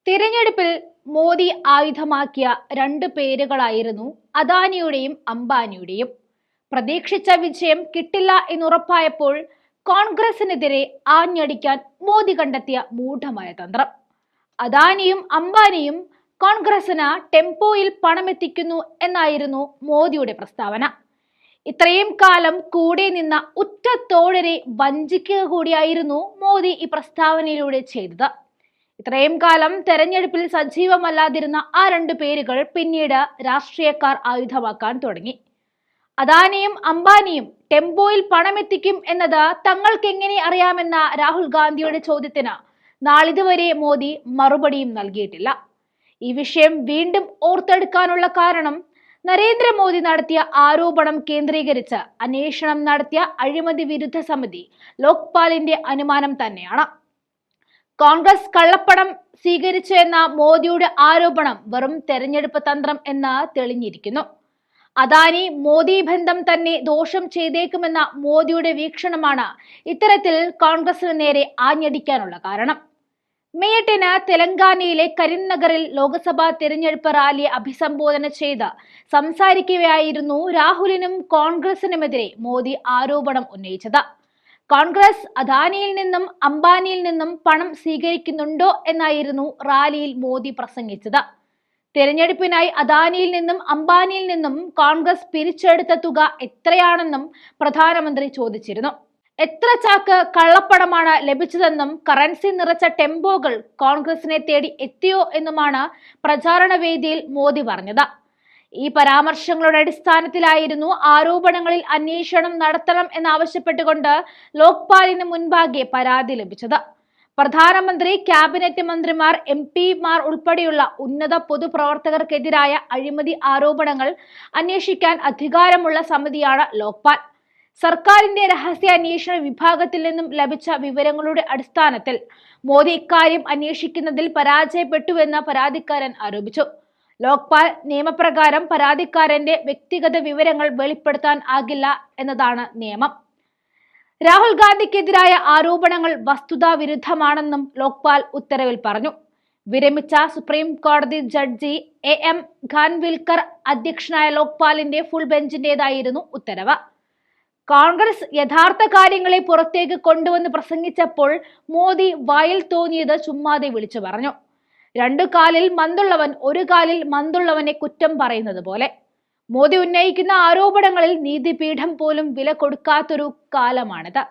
തിരഞ്ഞെടുപ്പിൽ മോദി ആയുധമാക്കിയ രണ്ട് പേരുകളായിരുന്നു അദാനിയുടെയും അംബാനിയുടെയും. പ്രതീക്ഷിച്ച വിജയം കിട്ടില്ല എന്നുറപ്പായപ്പോൾ കോൺഗ്രസിനെതിരെ ആഞ്ഞടിക്കാൻ മോദി കണ്ടെത്തിയ മൂഢമായ തന്ത്രം. അദാനിയും അംബാനിയും കോൺഗ്രസിന് ടെമ്പോയിൽ പണമെത്തിക്കുന്നു എന്നായിരുന്നു മോദിയുടെ പ്രസ്താവന. ഇത്രയും കാലം കൂടെ നിന്ന ഉറ്റ തോഴരെ വഞ്ചിക്കുക കൂടിയായിരുന്നു മോദി ഈ പ്രസ്താവനയിലൂടെ ചെയ്തത്. ഇത്രയും കാലം തെരഞ്ഞെടുപ്പിൽ സജീവമല്ലാതിരുന്ന ആ രണ്ടു പേരുകൾ പിന്നീട് രാഷ്ട്രീയക്കാർ ആയുധമാക്കാൻ തുടങ്ങി. അദാനിയും അംബാനിയും ടെമ്പോയിൽ പണമെത്തിക്കും എന്നത് തങ്ങൾക്ക് എങ്ങനെ അറിയാമെന്ന രാഹുൽ ഗാന്ധിയുടെ ചോദ്യത്തിന് നാളിതുവരെ മോദി മറുപടിയും നൽകിയിട്ടില്ല. ഈ വിഷയം വീണ്ടും ഓർത്തെടുക്കാനുള്ള കാരണം നരേന്ദ്രമോദി നടത്തിയ ആരോപണം കേന്ദ്രീകരിച്ച് അന്വേഷണം നടത്തിയ അഴിമതി വിരുദ്ധ സമിതി ലോക്പാലിന്റെ അനുമാനം തന്നെയാണ്. കോൺഗ്രസ് കള്ളപ്പണം സ്വീകരിച്ചു എന്ന മോദിയുടെ ആരോപണം വെറും തെരഞ്ഞെടുപ്പ് തന്ത്രം എന്ന് തെളിഞ്ഞിരിക്കുന്നു. അദാനി മോദി ബന്ധം തന്നെ ദോഷം ചെയ്തേക്കുമെന്ന മോദിയുടെ വീക്ഷണമാണ് ഇത്തരത്തിൽ കോൺഗ്രസിന് നേരെ ആഞ്ഞടിക്കാനുള്ള കാരണം. മെയ് 8-ന് തെലങ്കാനയിലെ കരിംനഗറിൽ ലോക്സഭാ തിരഞ്ഞെടുപ്പ് റാലിയെ അഭിസംബോധന ചെയ്ത് സംസാരിക്കവെയായിരുന്നു രാഹുലിനും കോൺഗ്രസിനുമെതിരെ മോദി ആരോപണം ഉന്നയിച്ചത്. കോൺഗ്രസ് അദാനിയിൽ നിന്നും അംബാനിയിൽ നിന്നും പണം സ്വീകരിക്കുന്നുണ്ടോ എന്നായിരുന്നു റാലിയിൽ മോദി പ്രസംഗിച്ചത്. തിരഞ്ഞെടുപ്പിനായി അദാനിയിൽ നിന്നും അംബാനിയിൽ നിന്നും കോൺഗ്രസ് പിരിച്ചെടുത്ത തുക എത്രയാണെന്നും പ്രധാനമന്ത്രി ചോദിച്ചിരുന്നു. എത്ര ചാക്ക് കള്ളപ്പണമാണ് ലഭിച്ചതെന്നും കറൻസി നിറച്ച ടെമ്പോകൾ കോൺഗ്രസിനെ തേടി എത്തിയോ എന്നുമാണ് പ്രചാരണ വേദിയിൽ മോദി പറഞ്ഞത്. ഈ പരാമർശങ്ങളുടെ അടിസ്ഥാനത്തിലായിരുന്നു ആരോപണങ്ങളിൽ അന്വേഷണം നടത്തണം എന്നാവശ്യപ്പെട്ടുകൊണ്ട് ലോക്പാലിന് മുൻപാകെ പരാതി ലഭിച്ചത്. പ്രധാനമന്ത്രി, ക്യാബിനറ്റ് മന്ത്രിമാർ, MP-മാർ ഉൾപ്പെടെയുള്ള ഉന്നത പൊതുപ്രവർത്തകർക്കെതിരായ അഴിമതി ആരോപണങ്ങൾ അന്വേഷിക്കാൻ അധികാരമുള്ള സമിതിയാണ് ലോക്പാൽ. സർക്കാരിന്റെ രഹസ്യാന്വേഷണ വിഭാഗത്തിൽ നിന്നും ലഭിച്ച വിവരങ്ങളുടെ അടിസ്ഥാനത്തിൽ മോദി ഇക്കാര്യം അന്വേഷിക്കുന്നതിൽ പരാജയപ്പെട്ടുവെന്ന് പരാതിക്കാരൻ ആരോപിച്ചു. ലോക്പാൽ നിയമപ്രകാരം പരാതിക്കാരന്റെ വ്യക്തിഗത വിവരങ്ങൾ വെളിപ്പെടുത്താൻ ആകില്ല എന്നതാണ് നിയമം. രാഹുൽ ഗാന്ധിക്കെതിരായ ആരോപണങ്ങൾ വസ്തുതാ വിരുദ്ധമാണെന്നും ലോക്പാൽ ഉത്തരവിൽ പറഞ്ഞു. വിരമിച്ച സുപ്രീം കോടതി ജഡ്ജി AM ഖാൻവിൽക്കർ അധ്യക്ഷനായ ലോക്പാലിന്റെ ഫുൾ ബെഞ്ചിന്റേതായിരുന്നു ഉത്തരവ്. കോൺഗ്രസ് യഥാർത്ഥ കാര്യങ്ങളെ പുറത്തേക്ക് കൊണ്ടുവന്ന് പ്രസംഗിച്ചപ്പോൾ മോദി വായിൽ തോന്നിയത് ചുമ്മാതെ വിളിച്ചു പറഞ്ഞു. രണ്ടു കാലിൽ മന്തുള്ളവൻ ഒരു കാലിൽ മന്തുള്ളവനെ കുറ്റം പറയുന്നത് പോലെ. മോദി ഉന്നയിക്കുന്ന ആരോപണങ്ങളിൽ നീതിപീഠം പോലും വില കൊടുക്കാത്തൊരു കാലമാണിത്.